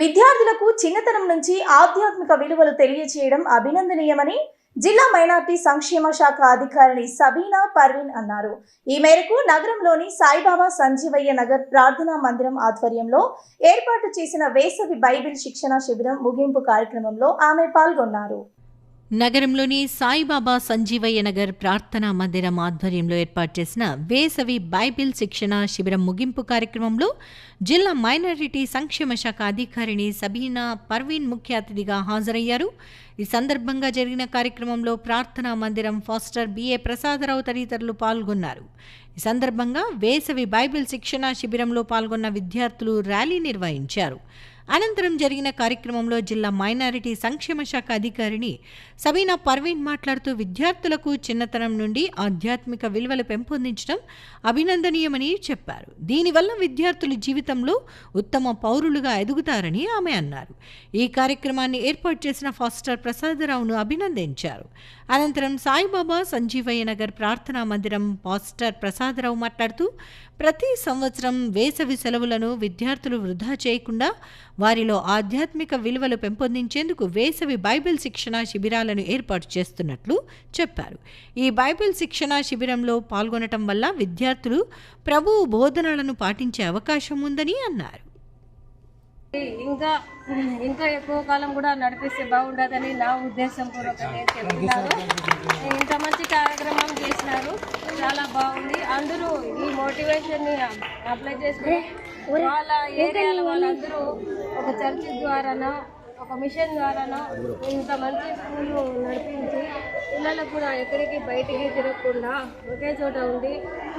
విద్యార్థులకు చిన్నతనం నుంచి ఆధ్యాత్మిక విలువలు తెలియజేయడం అభినందనీయమని జిల్లా మైనార్టీ సంక్షేమ శాఖ అధికారిని సబీనా పర్వీన్ అన్నారు. ఈ మేరకు నగరంలోని సాయిబాబా సంజీవయ్య నగర్ ప్రార్థనా మందిరం ఆధ్వర్యంలో ఏర్పాటు చేసిన వేసవి బైబిల్ శిక్షణ శిబిరం ముగింపు కార్యక్రమంలో ఆమె పాల్గొన్నారు. నగరంలోని సాయిబాబా సంజీవయ్య నగర్ ప్రార్థనా మందిరం ఆధ్వర్యంలో ఏర్పాటు చేసిన వేసవి బైబిల్ శిక్షణ శిబిరం ముగింపు కార్యక్రమంలో జిల్లా మైనారిటీ సంక్షేమ శాఖ అధికారిని సబీనా పర్వీన్ ముఖ్య అతిథిగా హాజరయ్యారు. ఈ సందర్భంగా జరిగిన కార్యక్రమంలో ప్రార్థనా మందిరం ఫాస్టర్ బిఏ ప్రసాదరావు తదితరులు పాల్గొన్నారు. ఈ సందర్భంగా వేసవి బైబిల్ శిక్షణ శిబిరంలో పాల్గొన్న విద్యార్థులు ర్యాలీ నిర్వహించారు. అనంతరం జరిగిన కార్యక్రమంలో జిల్లా మైనారిటీ సంక్షేమ శాఖ అధికారిని సబీనా పర్వీన్ మాట్లాడుతూ విద్యార్థులకు చిన్నతనం నుండి ఆధ్యాత్మిక విలువలు పెంపొందించడం అభినందనీయమని చెప్పారు. దీనివల్ల విద్యార్థుల జీవితంలో ఉత్తమ పౌరులుగా ఎదుగుతారని ఆమె అన్నారు. ఈ కార్యక్రమాన్ని ఏర్పాటు చేసిన ఫాస్టర్ ప్రసాదరావును అభినందించారు. అనంతరం సాయిబాబా సంజీవయ్య నగర్ ప్రార్థనా మందిరం పాస్టర్ ప్రసాదరావు మాట్లాడుతూ ప్రతి సంవత్సరం వేసవి సెలవులను విద్యార్థులు వృధా చేయకుండా వారిలో ఆధ్యాత్మిక విలువలు పెంపొందించేందుకు వేసవి బైబిల్ శిక్షణ శిబిరాలను ఏర్పాటు చేస్తున్నట్లు చెప్పారు. ఈ బైబిల్ శిక్షణ శిబిరంలో పాల్గొనటం వల్ల విద్యార్థులు ప్రభువు బోధనలను పాటించే అవకాశం ఉందని అన్నారు. ఇంకా ఎక్కువ కాలం కూడా నడిపిస్తే బాగుండదని నా ఉద్దేశం కూడా చెప్తున్నారు. ఇంత మంచి కార్యక్రమం చేసినారు, చాలా బాగుంది. అందరూ ఈ మోటివేషన్ని అప్లై చేసుకుని వాళ్ళ ఏరియాలో వాళ్ళందరూ ఒక చర్చ్ ద్వారానో ఒక మిషన్ ద్వారానో ఇంత మంచి స్కూలు నడిపించి పిల్లలకు కూడా ఎక్కడికి బయటికి తిరగకుండా ఒకే చోట ఉండి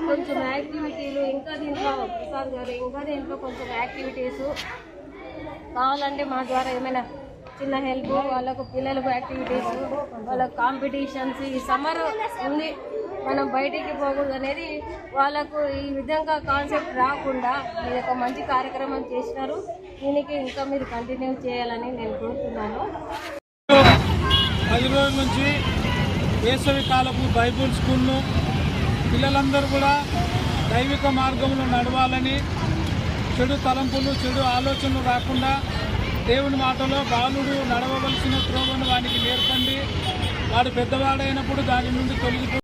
కొంచెం యాక్టివిటీలు ఇంకా దీంట్లో ప్రసాద్ గారు ఇంకా దీంట్లో కొంచెం యాక్టివిటీసు కావాలంటే మా ద్వారా ఏమైనా చిన్న హెల్ప్ వాళ్ళకు పిల్లలకు యాక్టివిటీస్ వాళ్ళకు కాంపిటీషన్స్ ఈ సమ్మర్ ఉంది మనం బయటికి పోకూడదు అనేది వాళ్ళకు ఈ విధంగా కాన్సెప్ట్ రాకుండా మీరు ఒక మంచి కార్యక్రమం చేసినారు. దీనికి ఇంకా మీరు కంటిన్యూ చేయాలని నేను కోరుతున్నాను. 10 రోజుల నుంచి వేసవి కాలపు బైబుల్ స్కూల్ను పిల్లలందరూ కూడా దైవిక మార్గంలో నడవాలని, చెడు తలంపులు చెడు ఆలోచనలు రాకుండా దేవుని మాటలో బాలుడు నడవవలసిన త్రోవను వానికి నేర్పండి, వాడు పెద్దవాడైనప్పుడు దాని నుండి తొలగిపో